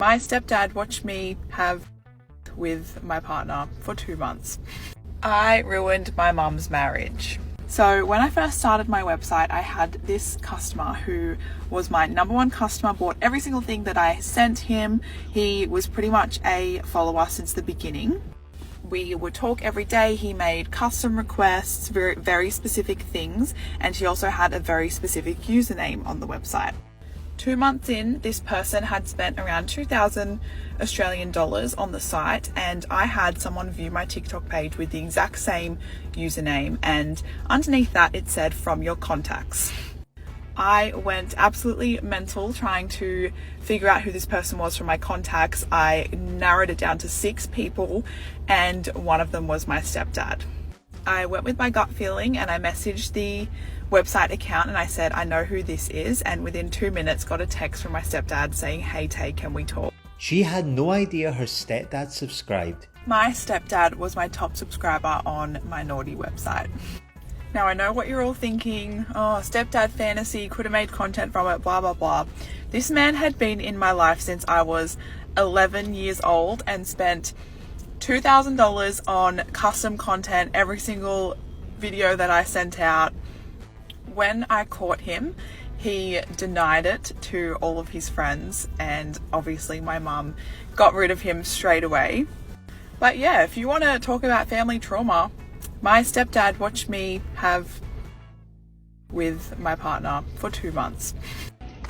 My stepdad watched me have with my partner for 2 months. I ruined my mum's marriage. So when I first started my website, I had this customer who was my number one customer, bought every single thing that I sent him. He was pretty much a follower since the beginning. We would talk every day. He made custom requests, very, very specific things, and he also had a very specific username on the website. 2 months in, this person had spent around 2,000 Australian dollars on the site, and I had someone view my TikTok page with the exact same username, and underneath that it said "from your contacts." I went absolutely mental trying to figure out who this person was from my contacts. I narrowed it down to 6 people, and one of them was my stepdad. I went with my gut feeling and I messaged the website account and I said, "I know who this is," and within 2 minutes got a text from my stepdad saying, "Hey Tay, can we talk?" She had no idea her stepdad subscribed. My stepdad was my top subscriber on my naughty website. Now I know what you're all thinking, oh, stepdad fantasy, could have made content from it, blah blah blah. This man had been in my life since I was 11 years old and spent $2,000 on custom content every single video that I sent out. When I caught him, he denied it to all of his friends, and obviously my mum got rid of him straight away. But yeah, if you want to talk about family trauma, my stepdad watched me have with my partner for 2 months.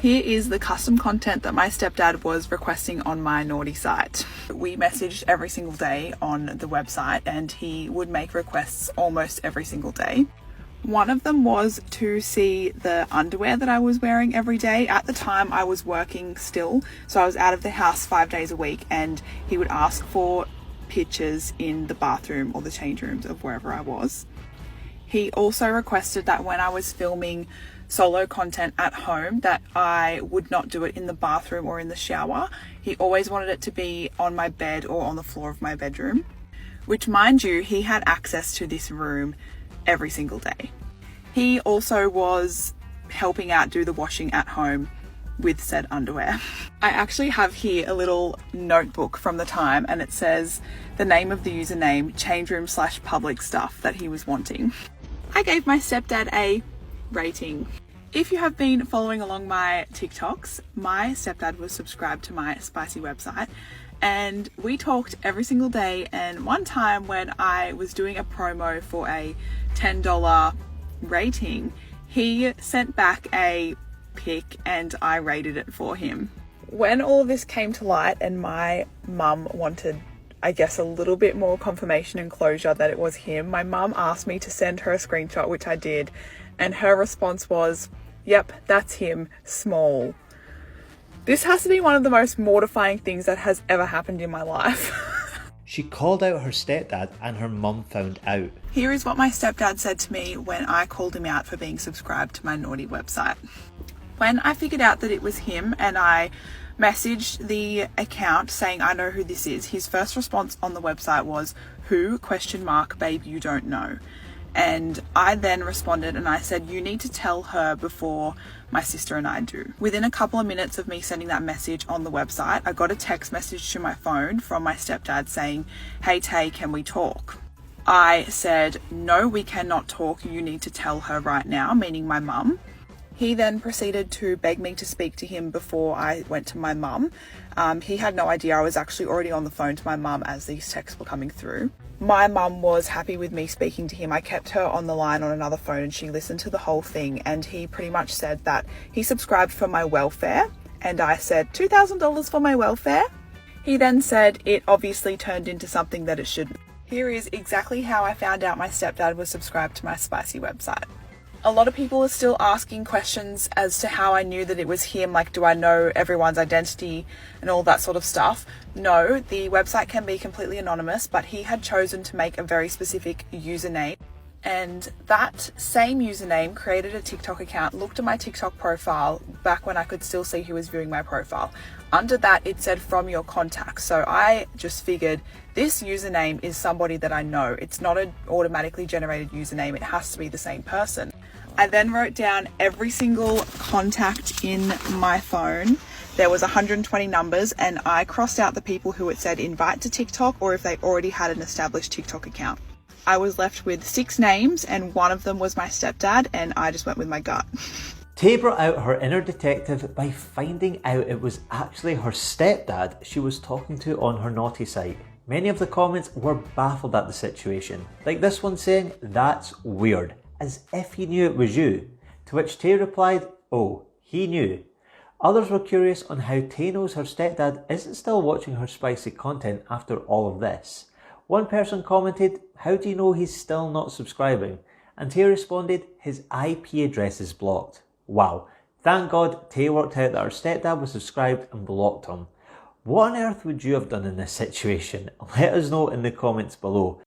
Here is the custom content that my stepdad was requesting on my naughty site. We messaged every single day on the website and he would make requests almost every single day. One of them was to see the underwear that I was wearing every day. At the time I was working still, so I was out of the house 5 days a week, and he would ask for pictures in the bathroom or the change rooms of wherever I was. He also requested that when I was filming solo content at home that I would not do it in the bathroom or in the shower. He always wanted it to be on my bed or on the floor of my bedroom, which, mind you, he had access to this room every single day. He also was helping out do the washing at home with said underwear. I actually have here a little notebook from the time, and it says the name of the username, change room / public stuff that he was wanting. I gave my stepdad a rating. If you have been following along my TikToks, my stepdad was subscribed to my spicy website and we talked every single day, and one time when I was doing a promo for a $10 rating, he sent back a pic and I rated it for him. When all of this came to light and my mum wanted, I guess, a little bit more confirmation and closure that it was him, my mum asked me to send her a screenshot, which I did, and her response was, "Yep, that's him, small." This has to be one of the most mortifying things that has ever happened in my life. She called out her stepdad and her mum found out. Here is what my stepdad said to me when I called him out for being subscribed to my naughty website. When I figured out that it was him and I messaged the account saying, "I know who this is," his first response on the website was, "Who? ? Babe, you don't know." And I then responded and I said, "You need to tell her before my sister and I do." Within a couple of minutes of me sending that message on the website, I got a text message to my phone from my stepdad saying, "Hey Tay, can we talk?" I said, "No, we cannot talk. You need to tell her right now," meaning my mum. He then proceeded to beg me to speak to him before I went to my mum. He had no idea I was actually already on the phone to my mum as these texts were coming through. My mum was happy with me speaking to him. I kept her on the line on another phone and she listened to the whole thing, and he pretty much said that he subscribed for my welfare, and I said, $2,000 for my welfare? He then said it obviously turned into something that it shouldn't. Here is exactly how I found out my stepdad was subscribed to my spicy website. A lot of people are still asking questions as to how I knew that it was him, like, do I know everyone's identity and all that sort of stuff? No, the website can be completely anonymous, but he had chosen to make a very specific username, and that same username created a TikTok account, looked at my TikTok profile back when I could still see who was viewing my profile. Under that it said "from your contacts," so I just figured this username is somebody that I know. It's not an automatically generated username, it has to be the same person. I then wrote down every single contact in my phone There was 120 numbers, and I crossed out the people who it said invite to TikTok or if they already had an established TikTok account. I was left with 6 names, and one of them was my stepdad, and I just went with my gut. Tay brought out her inner detective by finding out it was actually her stepdad she was talking to on her naughty site. Many of the comments were baffled at the situation, like this one saying, "That's weird," as if he knew it was you. To which Tay replied, "Oh, he knew." Others were curious on how Tay knows her stepdad isn't still watching her spicy content after all of this. One person commented, "How do you know he's still not subscribing?" And Tay responded, "His IP address is blocked." Wow, thank God Tay worked out that her stepdad was subscribed and blocked him. What on earth would you have done in this situation? Let us know in the comments below.